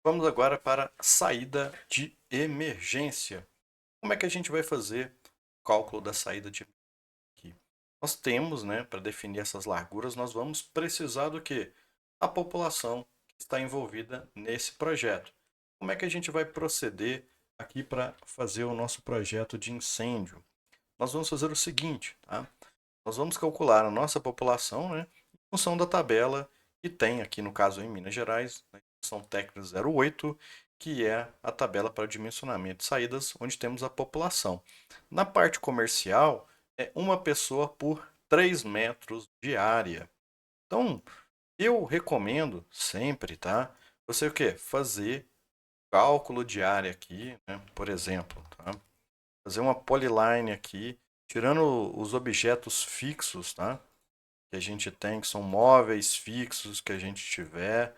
Vamos agora para a saída de emergência. Como é que a gente vai fazer o cálculo da saída de emergência aqui? Nós temos, né, para definir essas larguras, nós vamos precisar do quê? A população que está envolvida nesse projeto. Como é que a gente vai proceder aqui para fazer o nosso projeto de incêndio? Nós vamos fazer o seguinte, tá? Nós vamos calcular a nossa população, né, em função da tabela que tem aqui, no caso em Minas Gerais, na instrução técnica 08, que é a tabela para dimensionamento de saídas, onde temos a população. Na parte comercial, é uma pessoa por 3 metros de área. Então, eu recomendo sempre, tá? Você o quê? Fazer cálculo de área aqui, né? Por exemplo, tá? Fazer uma polyline aqui, tirando os objetos fixos, tá? Que a gente tem, que são móveis fixos que a gente tiver,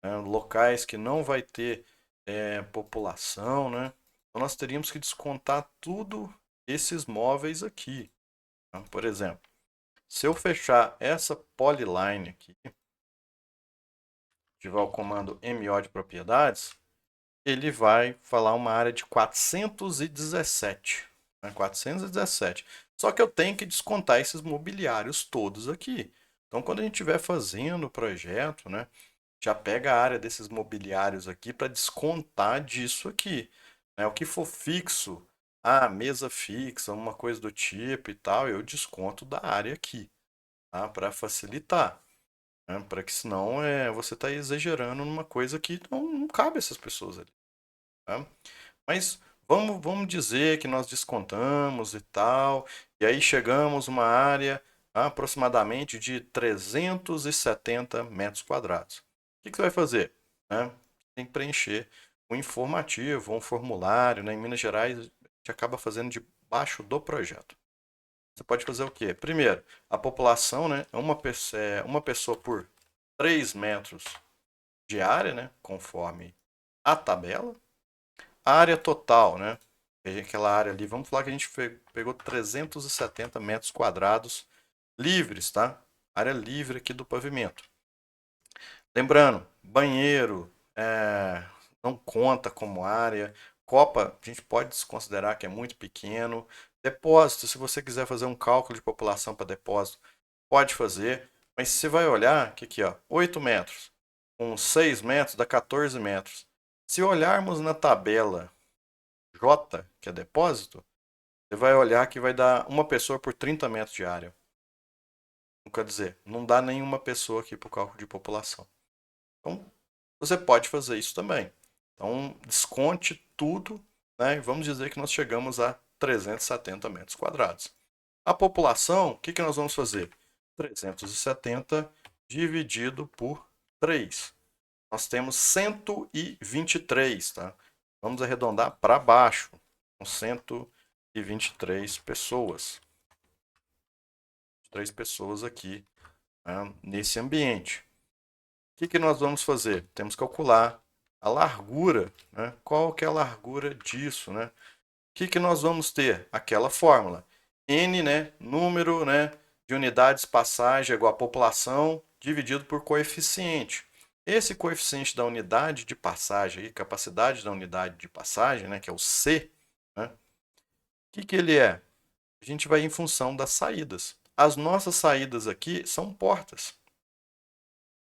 né? Locais que não vai ter população, né? Então nós teríamos que descontar tudo esses móveis aqui, tá? Por exemplo, se eu fechar essa polyline aqui, tiver o comando MO de propriedades, ele vai falar uma área de 417, né? 417. Só que eu tenho que descontar esses mobiliários todos aqui. Então, quando a gente estiver fazendo o projeto, né, já pega a área desses mobiliários aqui para descontar disso aqui, né? O que for fixo, mesa fixa, uma coisa do tipo e tal, eu desconto da área aqui, tá? Para facilitar, né? Para que senão você está exagerando numa coisa que não cabe essas pessoas ali, tá? Mas vamos dizer que nós descontamos e tal, e aí chegamos a uma área aproximadamente de 370 metros quadrados. O que você vai fazer? Né? Tem que preencher um informativo, um formulário. Né? Em Minas Gerais, a gente acaba fazendo debaixo do projeto. Você pode fazer o quê? Primeiro, a população, né, é uma pessoa por 3 metros de área, né, conforme a tabela. A área total, né? Aquela área ali, vamos falar que a gente pegou 370 metros quadrados livres, tá? Área livre aqui do pavimento. Lembrando, banheiro não conta como área. Copa, a gente pode desconsiderar que é muito pequeno. Depósito, se você quiser fazer um cálculo de população para depósito, pode fazer. Mas você vai olhar que aqui, ó, 8 metros com 6 metros dá 14 metros. Se olharmos na tabela J, que é depósito, você vai olhar que vai dar uma pessoa por 30 metros de área. Não quer dizer, não dá nenhuma pessoa aqui para o cálculo de população. Então, você pode fazer isso também. Então, desconte tudo, né? E vamos dizer que nós chegamos a 370 metros quadrados. A população, o que nós vamos fazer? 370 dividido por 3. Nós temos 123, tá? Vamos arredondar para baixo. Com 123 pessoas. 3 pessoas aqui, né, nesse ambiente. O que nós vamos fazer? Temos que calcular a largura, né? Qual que é a largura disso, né? O que nós vamos ter? Aquela fórmula. N, né, número, né, de unidades passagem é igual a população dividido por coeficiente. Esse coeficiente da unidade de passagem, capacidade da unidade de passagem, né, que é o C, né, que ele é? A gente vai em função das saídas. As nossas saídas aqui são portas.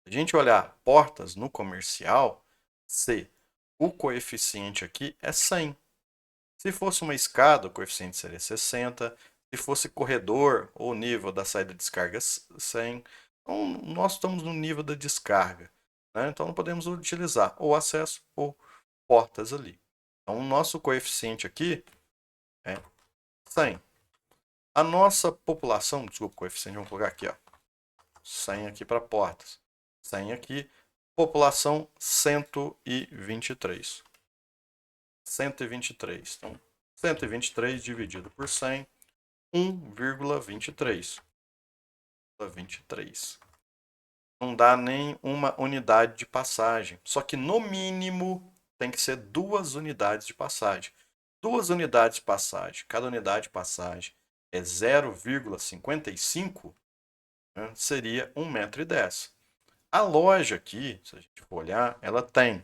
Se a gente olhar portas no comercial, C, o coeficiente aqui é 100. Se fosse uma escada, o coeficiente seria 60. Se fosse corredor ou nível da saída de descarga, 100. Então, nós estamos no nível da descarga, né? Então, não podemos utilizar ou acesso ou portas ali. Então, o nosso coeficiente aqui é 100. A nossa população, desculpa, coeficiente, vamos colocar aqui, ó, 100 aqui para portas, 100 aqui, população 123. 123. Então, 123 dividido por 100, 1,23. 23. Não dá nem uma unidade de passagem. Só que no mínimo tem que ser 2 unidades de passagem. 2 unidades de passagem. Cada unidade de passagem é 0,55, né, seria 1,10 m. A loja aqui, se a gente for olhar, ela tem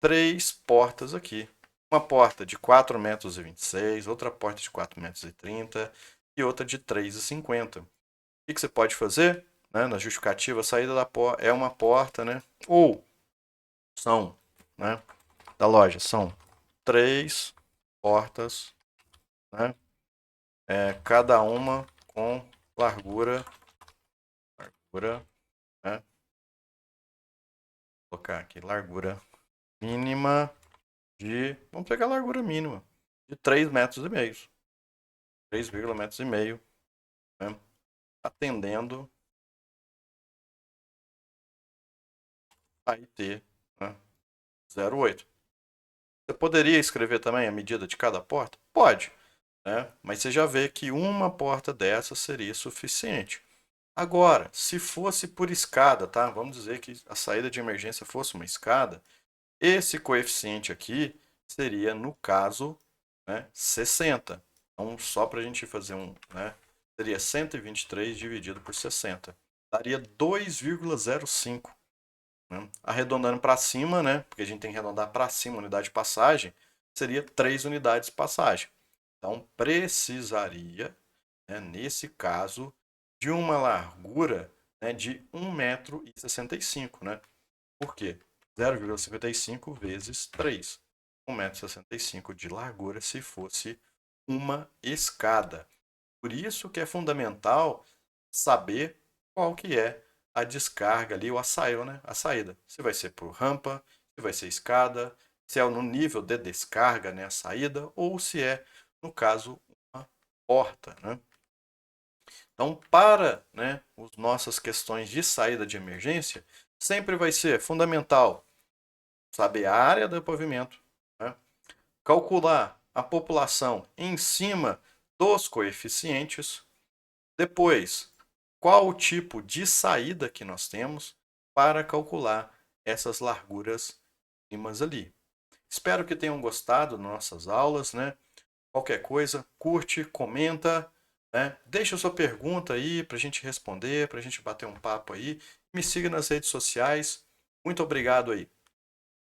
3 portas aqui. Uma porta de 4,26 metros, outra porta de 4,30 metros e outra de 3,50 metros. O que você pode fazer? Né, na justificativa, a saída da porta é uma porta, né? Ou são, né, da loja, são 3 portas, né? Cada uma com largura, né? Vou colocar aqui, largura mínima de, vamos pegar a largura mínima, de 3,5 metros. 3,5 metros, né? Atendendo a IT, né? 0,8. Você poderia escrever também a medida de cada porta? Pode, né? Mas você já vê que uma porta dessa seria suficiente. Agora, se fosse por escada, tá? Vamos dizer que a saída de emergência fosse uma escada, esse coeficiente aqui seria, no caso, né, 60. Então, só para a gente fazer um, né, seria 123 dividido por 60. Daria 2,05. Né? Arredondando para cima, né, porque a gente tem que arredondar para cima a unidade de passagem, seria 3 unidades de passagem. Então, precisaria, né, nesse caso, de uma largura, né, de 1,65 m. Né? Por quê? 0,55 vezes 3. 1,65 m de largura se fosse uma escada. Por isso que é fundamental saber qual que é a descarga ali, ou a saída, né? A saída. Se vai ser por rampa, se vai ser escada, se é no nível de descarga, né, a saída, ou se é, no caso, uma porta, né? Então, para, né, as nossas questões de saída de emergência, sempre vai ser fundamental saber a área do pavimento, né? Calcular a população em cima dos coeficientes, depois, qual o tipo de saída que nós temos para calcular essas larguras mínimas ali. Espero que tenham gostado das nossas aulas, né? Qualquer coisa, curte, comenta, né? Deixa a sua pergunta aí para a gente responder, para a gente bater um papo aí. Me siga nas redes sociais. Muito obrigado aí.